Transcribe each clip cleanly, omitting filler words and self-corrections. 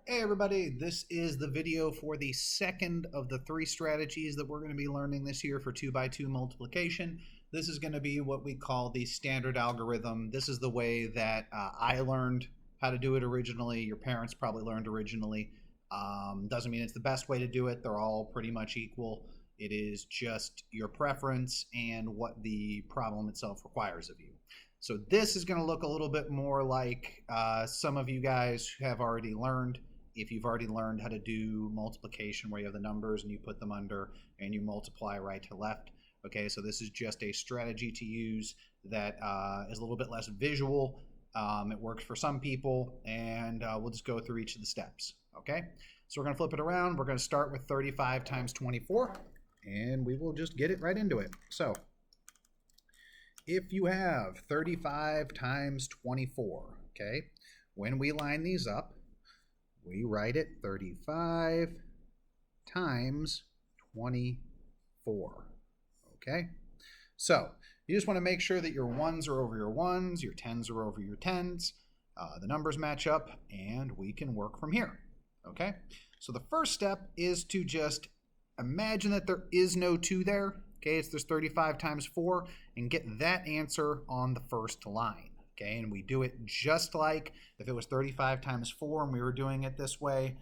Hey everybody, this is the video for the second of the three strategies that we're going to be learning this year for 2x2 multiplication. This is going to be what we call the standard algorithm. This is the way that I learned how to do it originally. Your parents probably learned originally. Doesn't mean it's the best way to do it. They're all pretty much equal. It is just your preference and what the problem itself requires of you. So this is going to look a little bit more like some of you guys have already learned. If you've already learned how to do multiplication where you have the numbers and you put them under and you multiply right to left. Okay, so this is just a strategy to use that is a little bit less visual. It works for some people, and we'll just go through each of the steps. Okay, so we're going to flip it around. We're going to start with 35 times 24, and we will just get it right into it. So if you have 35 times 24, okay, when we line these up, we write it 35 times 24, okay? So you just want to make sure that your ones are over your ones, your tens are over your tens, the numbers match up, and we can work from here, okay? So the first step is to just imagine that there is no 2 there, okay? There's 35 times 4, and get that answer on the first line. Okay, and we do it just like if it was 35 times 4 and we were doing it this way,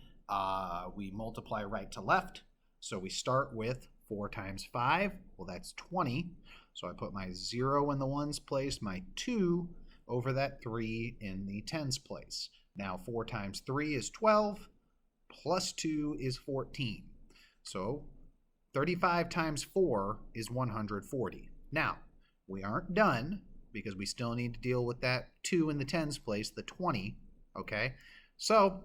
we multiply right to left. So we start with 4 times 5, well that's 20. So I put my 0 in the ones place, my 2 over that 3 in the tens place. Now 4 times 3 is 12, plus 2 is 14. So 35 times 4 is 140. Now, we aren't done, because we still need to deal with that 2 in the tens place, the 20, okay? So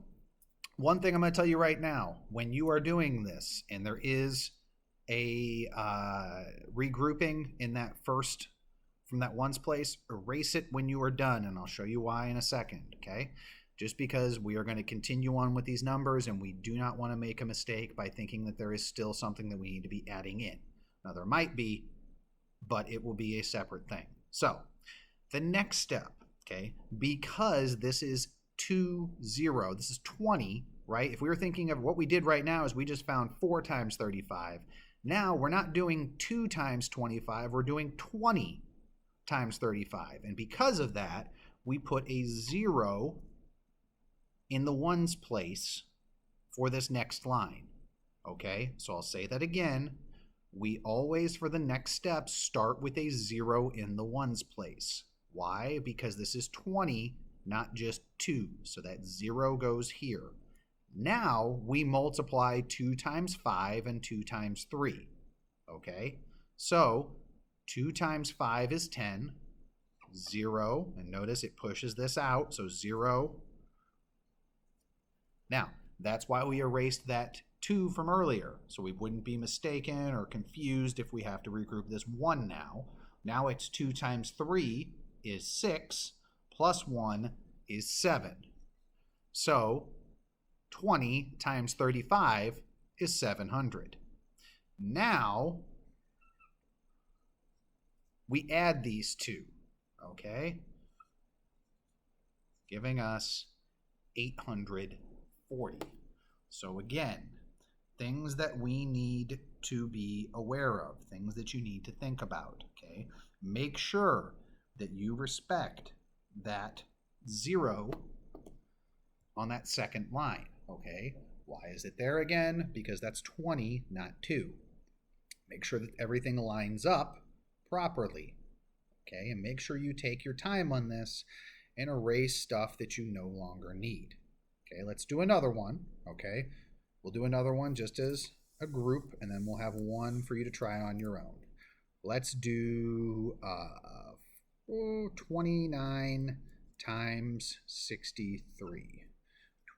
one thing I'm going to tell you right now, when you are doing this and there is a regrouping in that first, from that ones place, erase it when you are done, and I'll show you why in a second, okay? Just because we are going to continue on with these numbers, and we do not want to make a mistake by thinking that there is still something that we need to be adding in. Now there might be, but it will be a separate thing. So the next step, okay, because this is 0, this is 20, right? If we were thinking of what we did right now is we just found 4 times 35. Now we're not doing 2 times 25, we're doing 20 times 35. And because of that, we put a 0 in the ones place for this next line, okay? So I'll say that again. We always, for the next step, start with a 0 in the ones place. Why? Because this is 20, not just 2. So that 0 goes here. Now we multiply 2 times 5 and 2 times 3. Okay? So 2 times 5 is 10. 0. And notice it pushes this out. So 0. Now, that's why we erased that 2 from earlier, so we wouldn't be mistaken or confused if we have to regroup this 1 now. Now it's 2 times 3 is 6, plus 1 is 7. So 20 times 35 is 700. Now we add these two, okay? Giving us 840. So again, things that we need to be aware of, things that you need to think about, okay? Make sure that you respect that 0 on that second line, okay? Why is it there again? Because that's 20, not 2. Make sure that everything lines up properly, okay? And make sure you take your time on this and erase stuff that you no longer need. Okay, let's do another one, okay? We'll do another one just as a group, and then we'll have one for you to try on your own. Let's do 29 times 63.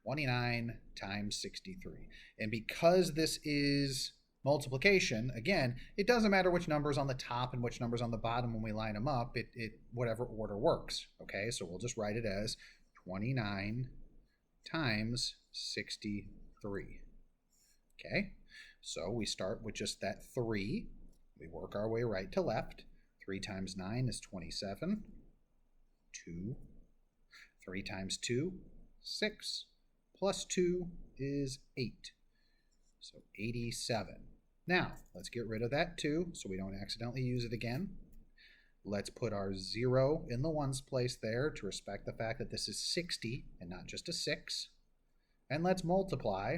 29 times 63. And because this is multiplication, again, it doesn't matter which number's on the top and which number's on the bottom when we line them up. It whatever order works, okay? So we'll just write it as 29 times 63. Okay, so we start with just that 3. We work our way right to left. 3 times 9 is 27. 2. 3 times 2, 6. plus 2 is 8. So 87. Now, let's get rid of that 2 so we don't accidentally use it again. Let's put our 0 in the ones place there to respect the fact that this is 60 and not just a 6. And let's multiply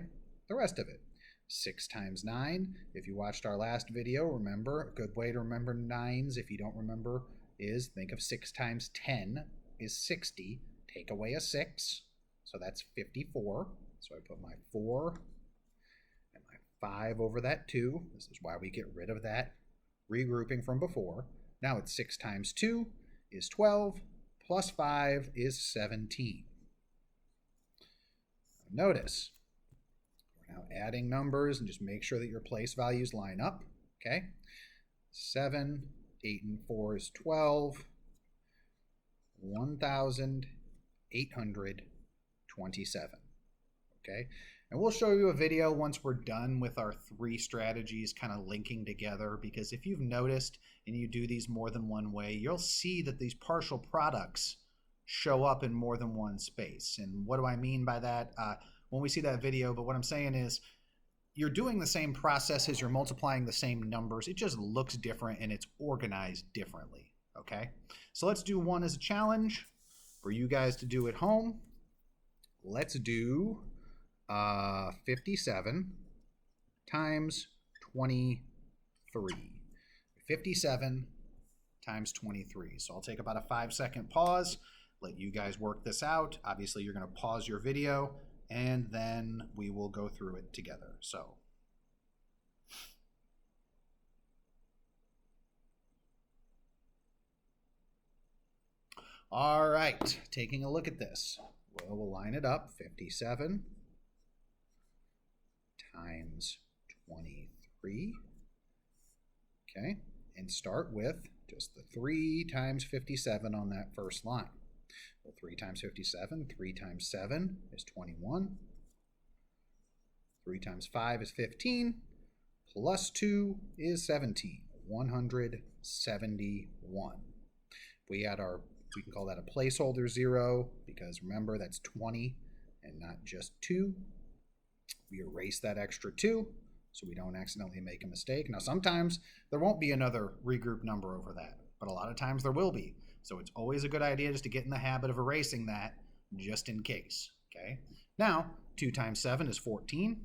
the rest of it. 6 times 9. If you watched our last video, remember, a good way to remember 9s, if you don't remember, is think of 6 times 10 is 60. Take away a 6, so that's 54. So I put my 4 and my 5 over that 2. This is why we get rid of that regrouping from before. Now it's 6 times 2 is 12, plus 5 is 17. Notice, we're now adding numbers and just make sure that your place values line up, okay? 7, 8, and 4 is 12, 1,827, okay? And we'll show you a video once we're done with our 3 strategies kind of linking together, because if you've noticed and you do these more than one way, you'll see that these partial products show up in more than one space. And what do I mean by that? When we see that video, but what I'm saying is you're doing the same process as you're multiplying the same numbers. It just looks different and it's organized differently, okay? So let's do one as a challenge for you guys to do at home. Let's do 57 times 23. 57 times 23. So I'll take about a 5-second pause, let you guys work this out. Obviously, you're going to pause your video, and then we will go through it together. So all right, taking a look at this. We'll line it up. 57 times 23. Okay, and start with just the 3 times 57 on that first line. Well, 3 times 57, 3 times 7 is 21. 3 times 5 is 15. Plus 2 is 17. 171. We can call that a placeholder 0 because remember that's 20 and not just 2. We erase that extra 2 so we don't accidentally make a mistake. Now sometimes there won't be another regroup number over that, but a lot of times there will be. So it's always a good idea just to get in the habit of erasing that just in case, okay? Now, 2 times 7 is 14.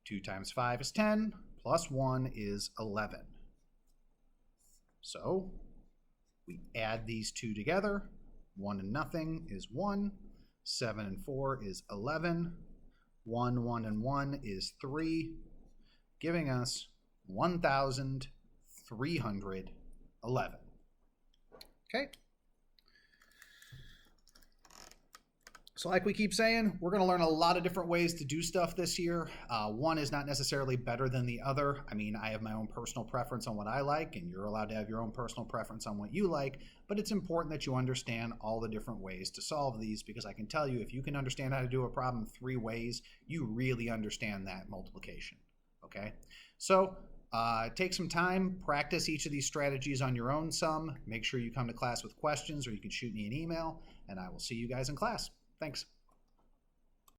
2 times 5 is 10, plus 1 is 11. So we add these two together. 1 and nothing is 1. 7 and 4 is 11. 1, 1, and 1 is 3, giving us 1,311. Okay? So like we keep saying, we're going to learn a lot of different ways to do stuff this year. One is not necessarily better than the other. I mean, I have my own personal preference on what I like, and you're allowed to have your own personal preference on what you like, but it's important that you understand all the different ways to solve these, because I can tell you, if you can understand how to do a problem 3 ways, you really understand that multiplication, okay? So take some time, practice each of these strategies on your own some. Make sure you come to class with questions, or you can shoot me an email, and I will see you guys in class. Thanks.